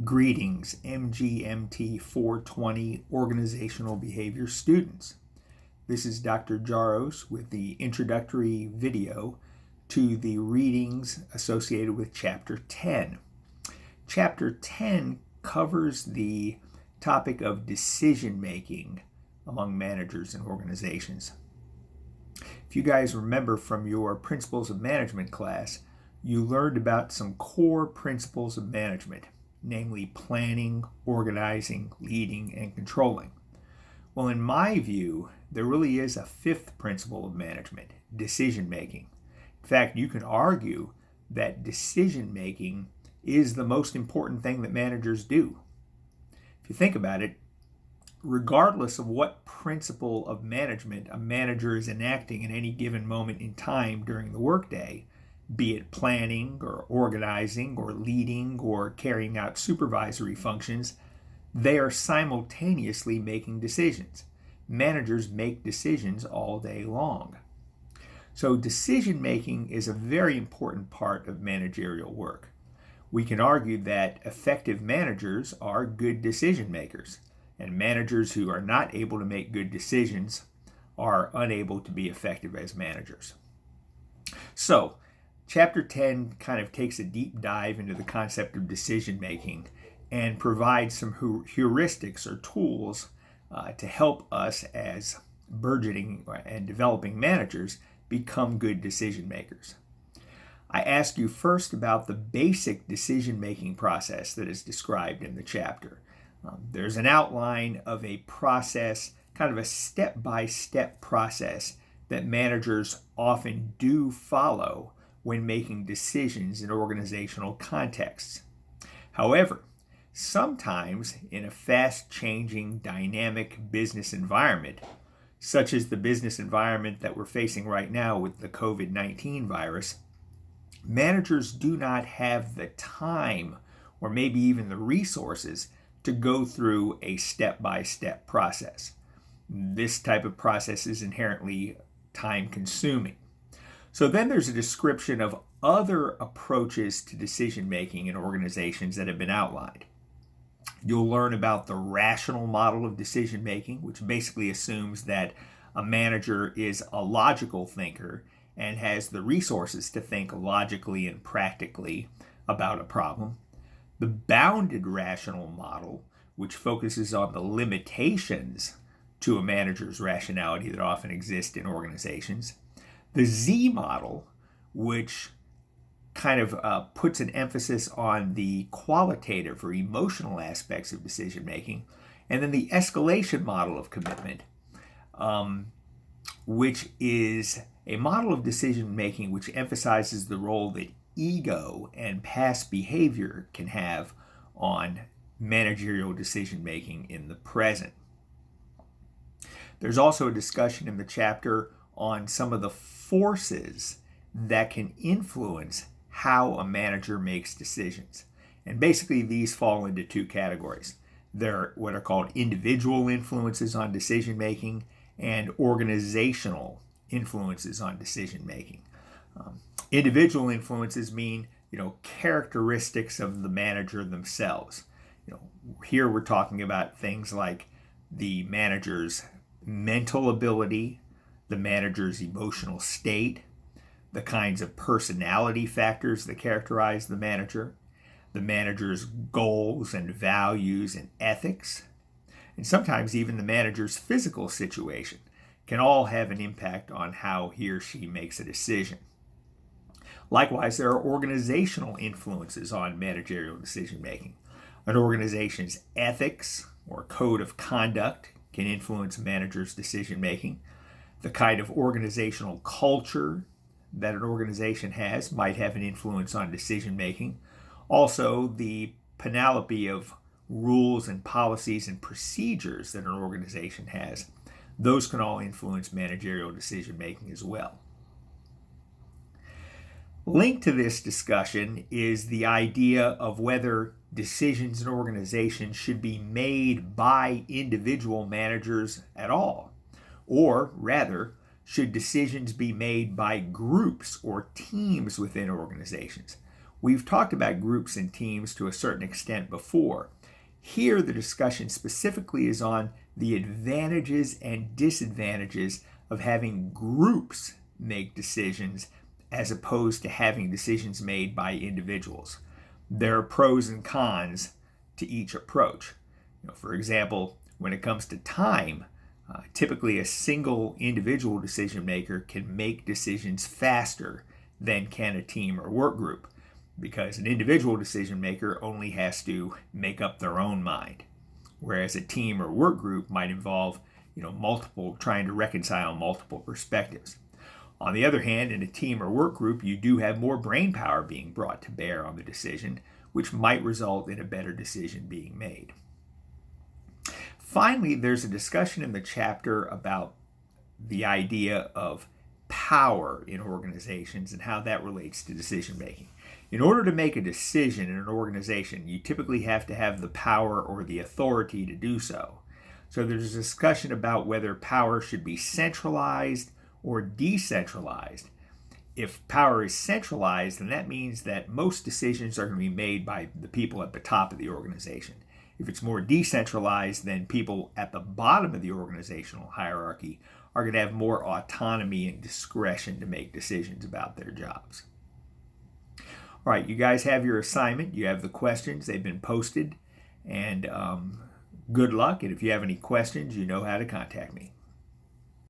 Greetings, MGMT 420 Organizational Behavior students. This is Dr. Jaros with the introductory video to the readings associated with Chapter 10. Chapter 10 covers the topic of decision making among managers and organizations. If you guys remember from your Principles of Management class, you learned about some core principles of management, namely planning, organizing, leading, and controlling. Well, in my view, there really is a fifth principle of management, decision making. In fact, you can argue that decision making is the most important thing that managers do. If you think about it, regardless of what principle of management a manager is enacting at any given moment in time during the workday, be it planning or organizing or leading or carrying out supervisory functions, they are simultaneously making decisions. Managers make decisions all day long. So decision making is a very important part of managerial work. We can argue that effective managers are good decision makers, and managers who are not able to make good decisions are unable to be effective as managers. So, Chapter 10 kind of takes a deep dive into the concept of decision making and provides some heuristics or tools to help us as burgeoning and developing managers become good decision makers. I ask you first about the basic decision making process that is described in the chapter. There's an outline of a process, kind of a step-by-step process that managers often do follow when making decisions in organizational contexts. However, sometimes in a fast-changing, dynamic business environment, such as the business environment that we're facing right now with the COVID-19 virus, managers do not have the time or maybe even the resources to go through a step-by-step process. This type of process is inherently time-consuming. So then there's a description of other approaches to decision making in organizations that have been outlined. You'll learn about the rational model of decision making, which basically assumes that a manager is a logical thinker and has the resources to think logically and practically about a problem. The bounded rational model, which focuses on the limitations to a manager's rationality that often exist in organizations. The Z model, which kind of puts an emphasis on the qualitative or emotional aspects of decision making, and then the escalation model of commitment, which is a model of decision making which emphasizes the role that ego and past behavior can have on managerial decision making in the present. There's also a discussion in the chapter on some of the forces that can influence how a manager makes decisions. And basically these fall into two categories. They're what are called individual influences on decision making and organizational influences on decision making. Individual influences mean, characteristics of the manager themselves. Here we're talking about things like the manager's mental ability, the manager's emotional state, the kinds of personality factors that characterize the manager's goals and values and ethics, and sometimes even the manager's physical situation can all have an impact on how he or she makes a decision. Likewise, there are organizational influences on managerial decision making. An organization's ethics or code of conduct can influence a manager's decision making. The kind of organizational culture that an organization has might have an influence on decision making. Also, the panoply of rules and policies and procedures that an organization has, those can all influence managerial decision making as well. Linked to this discussion is the idea of whether decisions in organizations should be made by individual managers at all. Or rather, should decisions be made by groups or teams within organizations? We've talked about groups and teams to a certain extent before. Here, the discussion specifically is on the advantages and disadvantages of having groups make decisions as opposed to having decisions made by individuals. There are pros and cons to each approach. For example, when it comes to time, typically a single individual decision maker can make decisions faster than can a team or work group, because an individual decision maker only has to make up their own mind, whereas a team or work group might involve trying to reconcile multiple perspectives. On the other hand, in a team or work group, you do have more brain power being brought to bear on the decision, which might result in a better decision being made. Finally, there's a discussion in the chapter about the idea of power in organizations and how that relates to decision making. In order to make a decision in an organization, you typically have to have the power or the authority to do so. So there's a discussion about whether power should be centralized or decentralized. If power is centralized, then that means that most decisions are going to be made by the people at the top of the organization. If it's more decentralized, then people at the bottom of the organizational hierarchy are going to have more autonomy and discretion to make decisions about their jobs. All right, you guys have your assignment. You have the questions. They've been posted. And good luck. And if you have any questions, you know how to contact me.